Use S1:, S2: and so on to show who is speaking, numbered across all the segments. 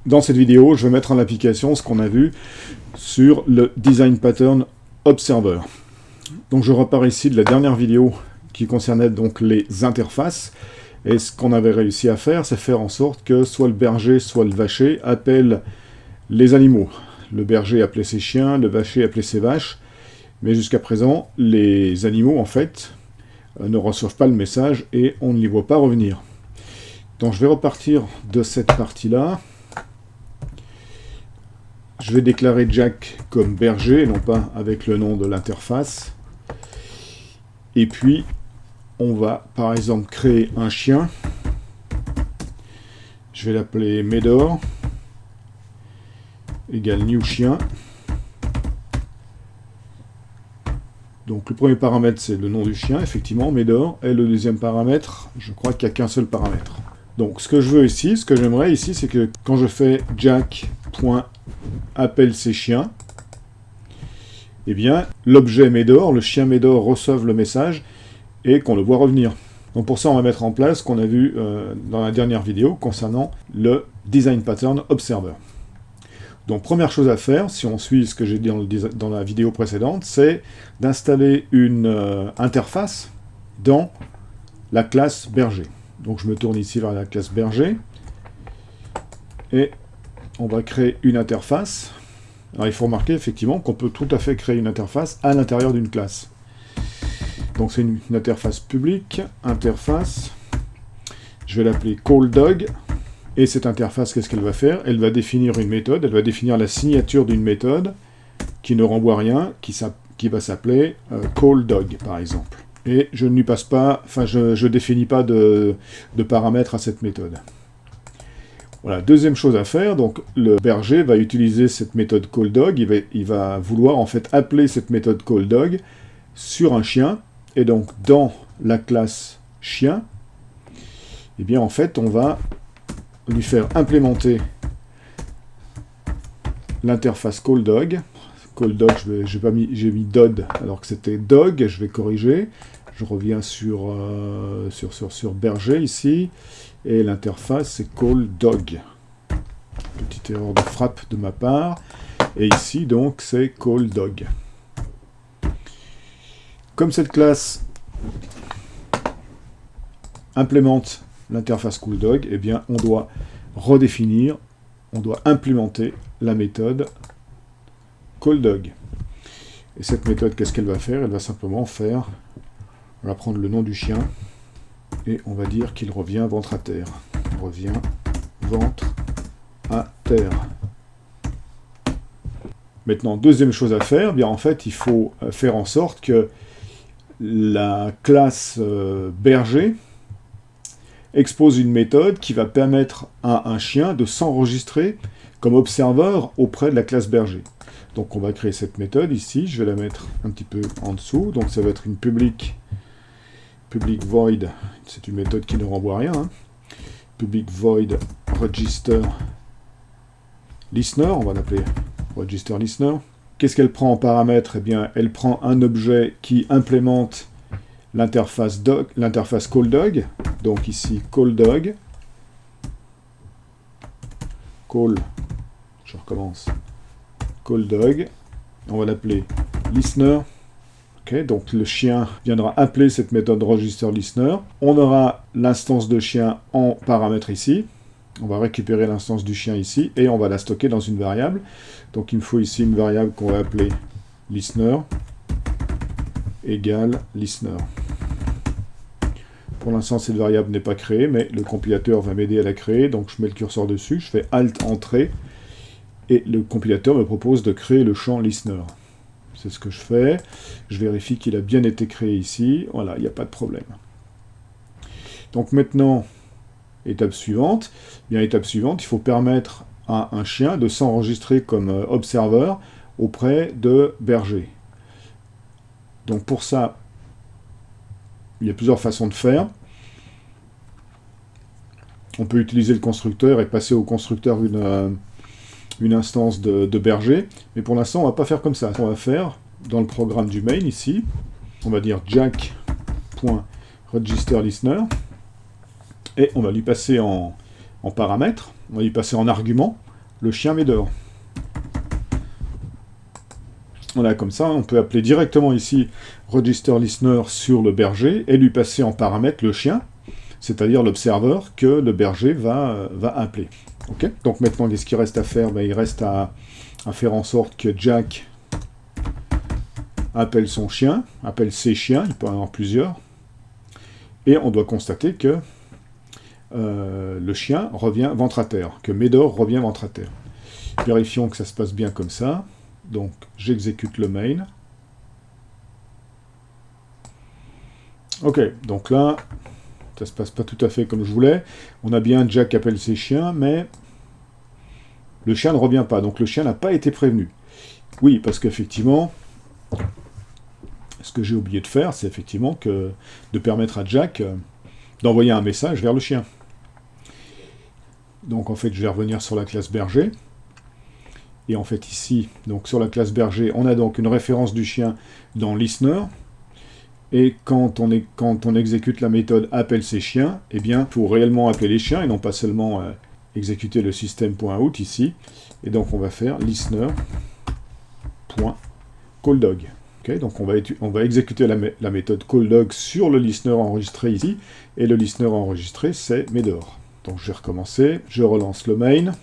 S1: Dans cette vidéo, je vais mettre en application ce qu'on a vu sur le Design Pattern Observer. Donc je repars ici de la dernière vidéo qui concernait donc les interfaces. Et ce qu'on avait réussi à faire, c'est faire en sorte que soit le berger, soit le vacher appellent les animaux. Le berger appelait ses chiens, le vacher appelait ses vaches. Mais jusqu'à présent, les animaux, en fait, ne reçoivent pas le message et on ne les voit pas revenir. Donc je vais repartir de cette partie-là. Je vais déclarer Jack comme berger, non pas avec le nom de l'interface. Et puis, on va par exemple créer un chien. Je vais l'appeler Médor, égale new chien. Donc le premier paramètre, c'est le nom du chien, effectivement, Médor. Et le deuxième paramètre, je crois qu'il n'y a qu'un seul paramètre. Donc ce que je veux ici, ce que j'aimerais ici, c'est que quand je fais Jack.appelle ses chiens, eh bien, l'objet Médor, le chien Médor, reçoive le message et qu'on le voit revenir. Donc pour ça, on va mettre en place ce qu'on a vu dans la dernière vidéo concernant le Design Pattern Observer. Donc première chose à faire, si on suit ce que j'ai dit dans la vidéo précédente, c'est d'installer une interface dans la classe berger. Donc je me tourne ici vers la classe berger, et on va créer une interface. Alors il faut remarquer effectivement qu'on peut tout à fait créer une interface à l'intérieur d'une classe. Donc c'est une interface publique, interface, je vais l'appeler CallDog, et cette interface, qu'est-ce qu'elle va faire? Elle va définir une méthode, elle va définir la signature d'une méthode qui ne renvoie rien, qui va s'appeler CallDog par exemple. Et je ne lui passe pas, enfin je définis pas de paramètres à cette méthode. Voilà, deuxième chose à faire, donc le berger va utiliser cette méthode CallDog, il va vouloir en fait appeler cette méthode CallDog sur un chien, et donc dans la classe chien, eh bien en fait on va lui faire implémenter l'interface CallDog. CallDog, j'ai mis Dod alors que c'était Dog, je vais corriger. Je reviens sur berger ici, et l'interface c'est CallDog. Petite erreur de frappe de ma part, et ici donc c'est CallDog. Comme cette classe implémente l'interface CallDog, eh bien on doit redéfinir, on doit implémenter la méthode CallDog. Et cette méthode, qu'est-ce qu'elle va faire? Elle va simplement faire, on va prendre le nom du chien, et on va dire qu'il revient ventre à terre. Revient ventre à terre. Maintenant, deuxième chose à faire, bien en fait, il faut faire en sorte que la classe berger expose une méthode qui va permettre à un chien de s'enregistrer comme observeur auprès de la classe berger. Donc on va créer cette méthode ici, je vais la mettre un petit peu en dessous, donc ça va être une public void, c'est une méthode qui ne renvoie rien, hein. Public void register listener, on va l'appeler register listener. Qu'est-ce qu'elle prend en paramètre? Eh bien, elle prend un objet qui implémente l'interface CallDog, donc ici CallDog, je recommence, CallDog, on va l'appeler listener. Okay, donc le chien viendra appeler cette méthode register listener. On aura l'instance de chien en paramètre ici. On va récupérer l'instance du chien ici et on va la stocker dans une variable. Donc il me faut ici une variable qu'on va appeler listener égale listener. Pour l'instant cette variable n'est pas créée, mais le compilateur va m'aider à la créer. Donc je mets le curseur dessus, je fais Alt Entrée et le compilateur me propose de créer le champ listener. C'est ce que je fais. Je vérifie qu'il a bien été créé ici. Voilà, il n'y a pas de problème. Donc maintenant, étape suivante. Bien, étape suivante, il faut permettre à un chien de s'enregistrer comme observeur auprès de berger. Donc pour ça, il y a plusieurs façons de faire. On peut utiliser le constructeur et passer au constructeur une instance de berger, mais pour l'instant on va pas faire comme ça. On va faire dans le programme du main ici, on va dire jack.registerListener, et on va lui passer en paramètre, on va lui passer en argument le chien Médor. Voilà, comme ça, on peut appeler directement ici Register Listener sur le berger et lui passer en paramètre le chien, c'est-à-dire l'observeur que le berger va appeler. Okay. Donc maintenant, qu'est-ce qu'il reste à faire? Il reste à faire en sorte que Jack appelle son chien, appelle ses chiens, il peut en avoir plusieurs, et on doit constater que le chien revient ventre à terre, que Médor revient ventre à terre. Vérifions que ça se passe bien comme ça. Donc, j'exécute le main. Ok, donc là, ça se passe pas tout à fait comme je voulais. On a bien Jack appelle ses chiens, mais le chien ne revient pas. Donc le chien n'a pas été prévenu. Oui, parce qu'effectivement, ce que j'ai oublié de faire, c'est effectivement de permettre à Jack d'envoyer un message vers le chien. Donc en fait, je vais revenir sur la classe berger. Et en fait ici, donc sur la classe berger, on a donc une référence du chien dans listener. Et quand on exécute la méthode appelle ses chiens, eh bien, il faut réellement appeler les chiens et non pas seulement exécuter le system.out ici. Et donc on va faire listener.callDog. Okay, donc on va exécuter la méthode callDog sur le listener enregistré ici. Et le listener enregistré, c'est Médor. Donc je vais recommencer, je relance le main.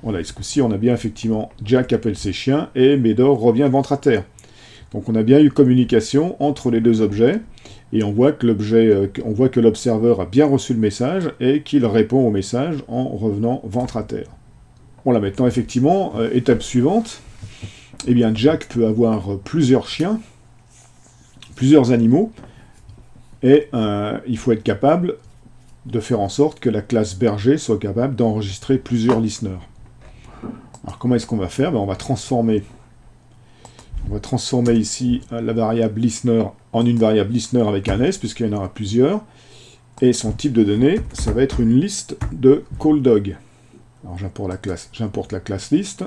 S1: Voilà, et ce coup-ci, on a bien effectivement Jack appelle ses chiens et Médor revient ventre à terre. Donc on a bien eu communication entre les deux objets, et on voit que l'observeur a bien reçu le message et qu'il répond au message en revenant ventre à terre. Voilà, maintenant effectivement, étape suivante, eh bien Jack peut avoir plusieurs chiens, plusieurs animaux, et il faut être capable de faire en sorte que la classe berger soit capable d'enregistrer plusieurs listeners. Alors comment est-ce qu'on va faire? On va transformer ici la variable listener en une variable listener avec un S, puisqu'il y en aura plusieurs, et son type de données, ça va être une liste de callDog. Alors j'importe la classe list,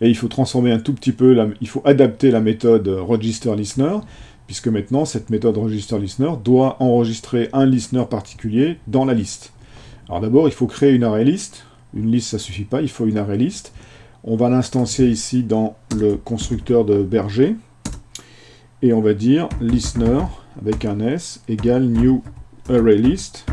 S1: et il faut transformer un tout petit peu, il faut adapter la méthode register listener, puisque maintenant cette méthode register listener doit enregistrer un listener particulier dans la liste. Alors d'abord, il faut créer une array list. Une liste, ça suffit pas, il faut une array list. On va l'instancier ici dans le constructeur de berger, et on va dire listener, avec un S, égale new array list.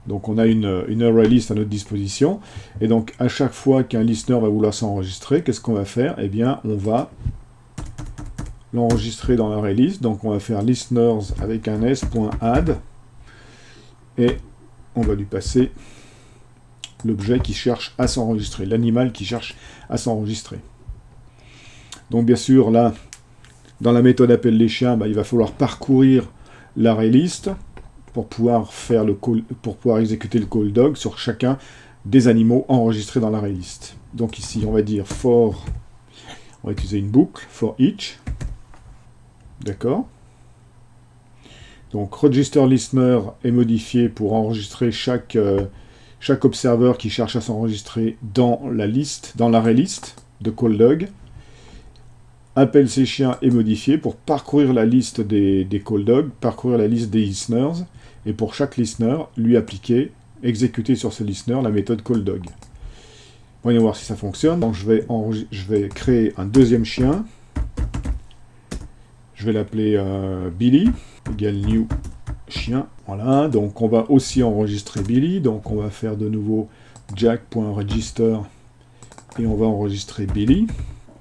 S1: Donc on a une array list à notre disposition, et donc à chaque fois qu'un listener va vouloir s'enregistrer, qu'est-ce qu'on va faire? Eh bien, on va l'enregistrer dans l'array list, donc on va faire listeners avec un S.add, et on va lui passer l'objet qui cherche à s'enregistrer, l'animal qui cherche à s'enregistrer. Donc bien sûr, là, dans la méthode appelle les chiens, il va falloir parcourir l'array list pour pouvoir exécuter le callDog sur chacun des animaux enregistrés dans l'array list. Donc ici, on va dire on va utiliser une boucle, for each. D'accord. Donc register listener est modifié pour enregistrer chaque observeur qui cherche à s'enregistrer dans l'array list de callDog. Appelle ses chiens est modifié pour parcourir la liste des callDog, parcourir la liste des listeners, et pour chaque listener, lui exécuter sur ce listener la méthode callDog. Voyons voir si ça fonctionne. Donc je vais créer un deuxième chien. Je vais l'appeler Billy, égale new chien. Voilà, donc on va aussi enregistrer Billy, donc on va faire de nouveau jack.register et on va enregistrer Billy.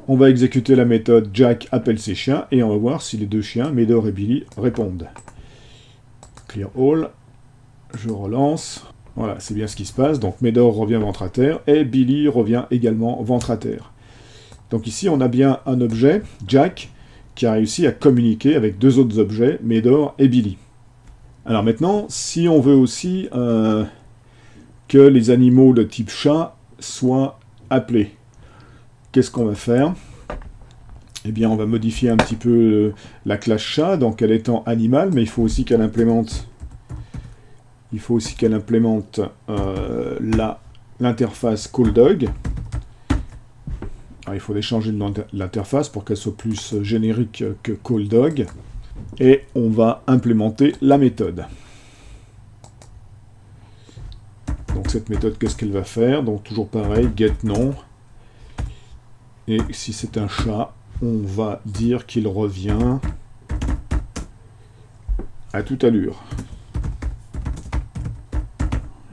S1: On va exécuter la méthode Jack appelle ses chiens et on va voir si les deux chiens, Médor et Billy, répondent. Clear all, je relance. Voilà, c'est bien ce qui se passe. Donc Médor revient ventre à terre et Billy revient également ventre à terre. Donc ici, on a bien un objet, Jack, qui a réussi à communiquer avec deux autres objets, Médor et Billy. Alors maintenant, si on veut aussi que les animaux de type chat soient appelés, qu'est-ce qu'on va faire? Eh bien, on va modifier un petit peu la classe chat, donc elle étant animal, mais il faut aussi qu'elle implémente l'interface callDog. Alors, il faut changer le nom de l'interface pour qu'elle soit plus générique que callDog. Et on va implémenter la méthode. cette méthode, qu'est-ce qu'elle va faire? Donc toujours pareil, get nom. Et si c'est un chat, on va dire qu'il revient à toute allure.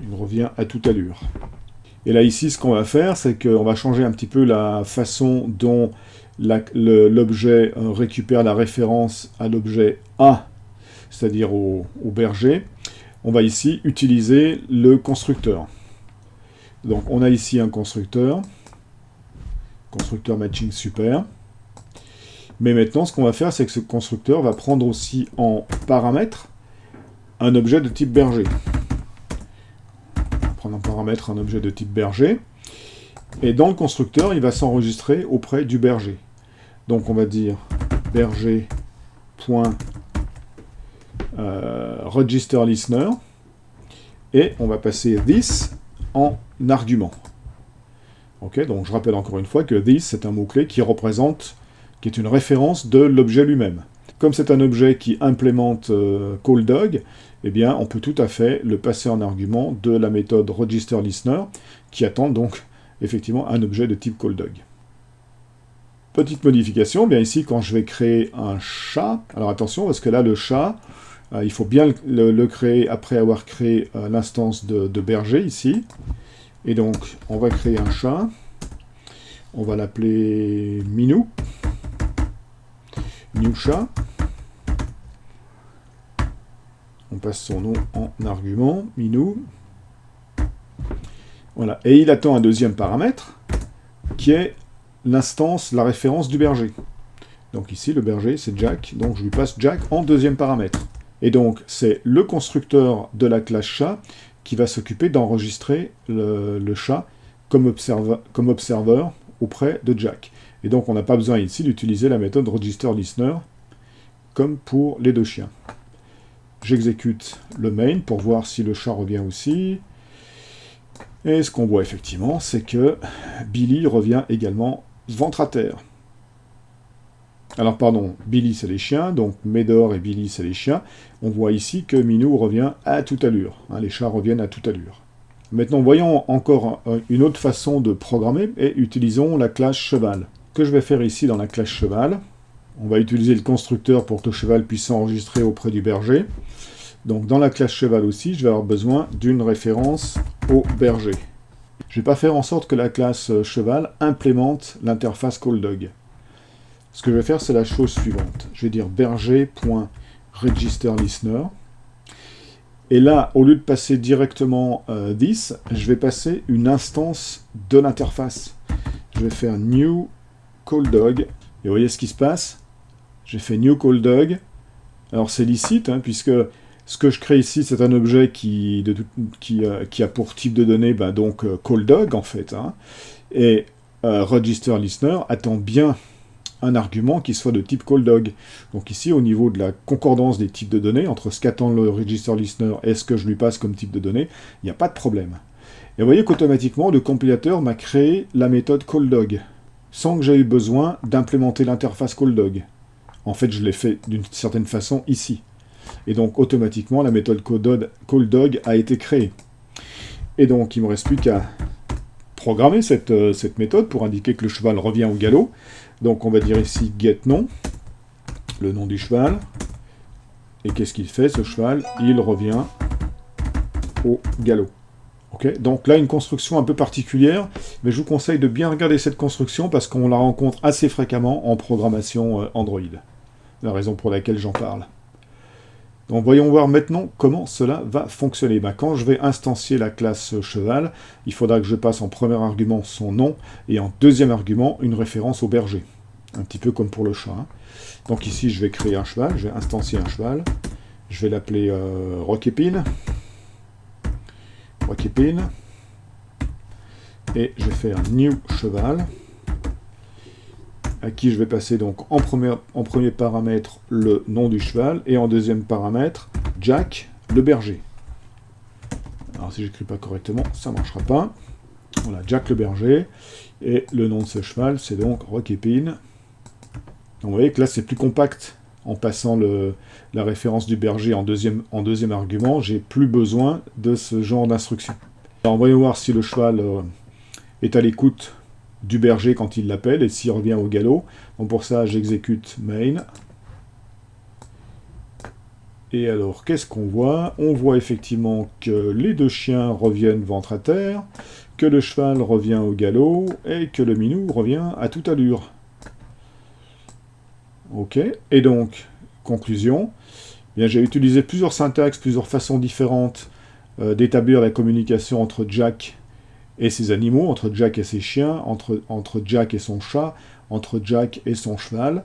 S1: Il revient à toute allure. Et là ici, ce qu'on va faire, c'est qu'on va changer un petit peu la façon dont l'objet récupère la référence à l'objet A, c'est-à-dire au berger. On va ici utiliser le constructeur. Donc on a ici un constructeur matching super. Mais maintenant, ce qu'on va faire, c'est que ce constructeur va prendre aussi en paramètre un objet de type berger. On va prendre en paramètre un objet de type berger. Et dans le constructeur, il va s'enregistrer auprès du berger. Donc on va dire berger.registerListener et on va passer this en argument. Ok, donc je rappelle encore une fois que this c'est un mot-clé qui est une référence de l'objet lui-même. Comme c'est un objet qui implémente callDog, eh bien on peut tout à fait le passer en argument de la méthode registerListener qui attend donc effectivement un objet de type callDog. Petite modification, bien ici, quand je vais créer un chat, alors attention, parce que là, le chat, il faut bien le créer après avoir créé l'instance de berger, ici. Et donc, on va créer un chat. On va l'appeler Minou. New chat. On passe son nom en argument, Minou. Voilà, et il attend un deuxième paramètre, qui est l'instance, la référence du berger. Donc ici, le berger, c'est Jack, donc je lui passe Jack en deuxième paramètre. Et donc, c'est le constructeur de la classe chat qui va s'occuper d'enregistrer le chat comme observeur auprès de Jack. Et donc, on n'a pas besoin ici d'utiliser la méthode registerListener comme pour les deux chiens. J'exécute le main pour voir si le chat revient aussi. Et ce qu'on voit effectivement, c'est que Billy revient également ventre à terre. Alors pardon, Billy c'est les chiens, donc Médor et Billy c'est les chiens. On voit ici que Minou revient à toute allure. Hein, les chats reviennent à toute allure. Maintenant, voyons encore une autre façon de programmer et utilisons la classe cheval. Ce que je vais faire ici dans la classe cheval, on va utiliser le constructeur pour que le cheval puisse s'enregistrer auprès du berger. Donc dans la classe cheval aussi, je vais avoir besoin d'une référence au berger. Je ne vais pas faire en sorte que la classe cheval implémente l'interface callDog. Ce que je vais faire, c'est la chose suivante. Je vais dire berger.registerListener. Et là, au lieu de passer directement this, je vais passer une instance de l'interface. Je vais faire new callDog. Et vous voyez ce qui se passe? J'ai fait new callDog. Alors c'est licite, hein, puisque ce que je crée ici, c'est un objet qui a pour type de données donc callDog en fait. Hein, et registerListener attend bien un argument qui soit de type callDog. Donc ici, au niveau de la concordance des types de données, entre ce qu'attend le registerListener et ce que je lui passe comme type de données, il n'y a pas de problème. Et vous voyez qu'automatiquement, le compilateur m'a créé la méthode callDog, sans que j'aie eu besoin d'implémenter l'interface callDog. En fait, je l'ai fait d'une certaine façon ici. Et donc, automatiquement, la méthode callDog a été créée. Et donc, il ne me reste plus qu'à programmer cette méthode pour indiquer que le cheval revient au galop. Donc, on va dire ici getNom, le nom du cheval. Et qu'est-ce qu'il fait, ce cheval? Il revient au galop. Okay, donc là, une construction un peu particulière, mais je vous conseille de bien regarder cette construction parce qu'on la rencontre assez fréquemment en programmation Android. La raison pour laquelle j'en parle. Donc voyons voir maintenant comment cela va fonctionner. Quand je vais instancier la classe cheval, il faudra que je passe en premier argument son nom et en deuxième argument une référence au berger. Un petit peu comme pour le chat. Hein. Donc ici, je vais créer un cheval, je vais instancier un cheval. Je vais l'appeler Rocképine. Et je vais faire new cheval, à qui je vais passer donc en premier paramètre le nom du cheval, et en deuxième paramètre Jack, le berger. Alors si j'écris pas correctement, ça ne marchera pas. Voilà, Jack le berger, et le nom de ce cheval, c'est donc Rocképine. Donc vous voyez que là c'est plus compact. En passant la référence du berger en deuxième argument, j'ai plus besoin de ce genre d'instruction. Alors, voyons voir si le cheval est à l'écoute du berger quand il l'appelle et s'il revient au galop. Donc pour ça, j'exécute main. Et alors, qu'est-ce qu'on voit? On voit effectivement que les deux chiens reviennent ventre à terre, que le cheval revient au galop, et que le minou revient à toute allure. Ok, et donc, conclusion, bien, j'ai utilisé plusieurs syntaxes, plusieurs façons différentes d'établir la communication entre Jack et ses animaux, entre Jack et ses chiens, entre Jack et son chat, entre Jack et son cheval.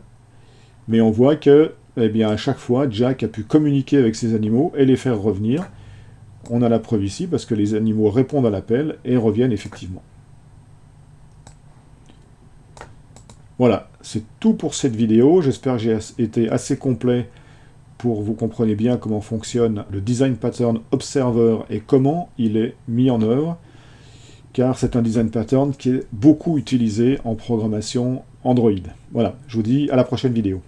S1: Mais on voit que, eh bien, à chaque fois, Jack a pu communiquer avec ses animaux et les faire revenir. On a la preuve ici, parce que les animaux répondent à l'appel et reviennent effectivement. Voilà, c'est tout pour cette vidéo. J'espère que j'ai été assez complet pour que vous compreniez bien comment fonctionne le Design Pattern Observer et comment il est mis en œuvre, car c'est un design pattern qui est beaucoup utilisé en programmation Android. Voilà, je vous dis à la prochaine vidéo.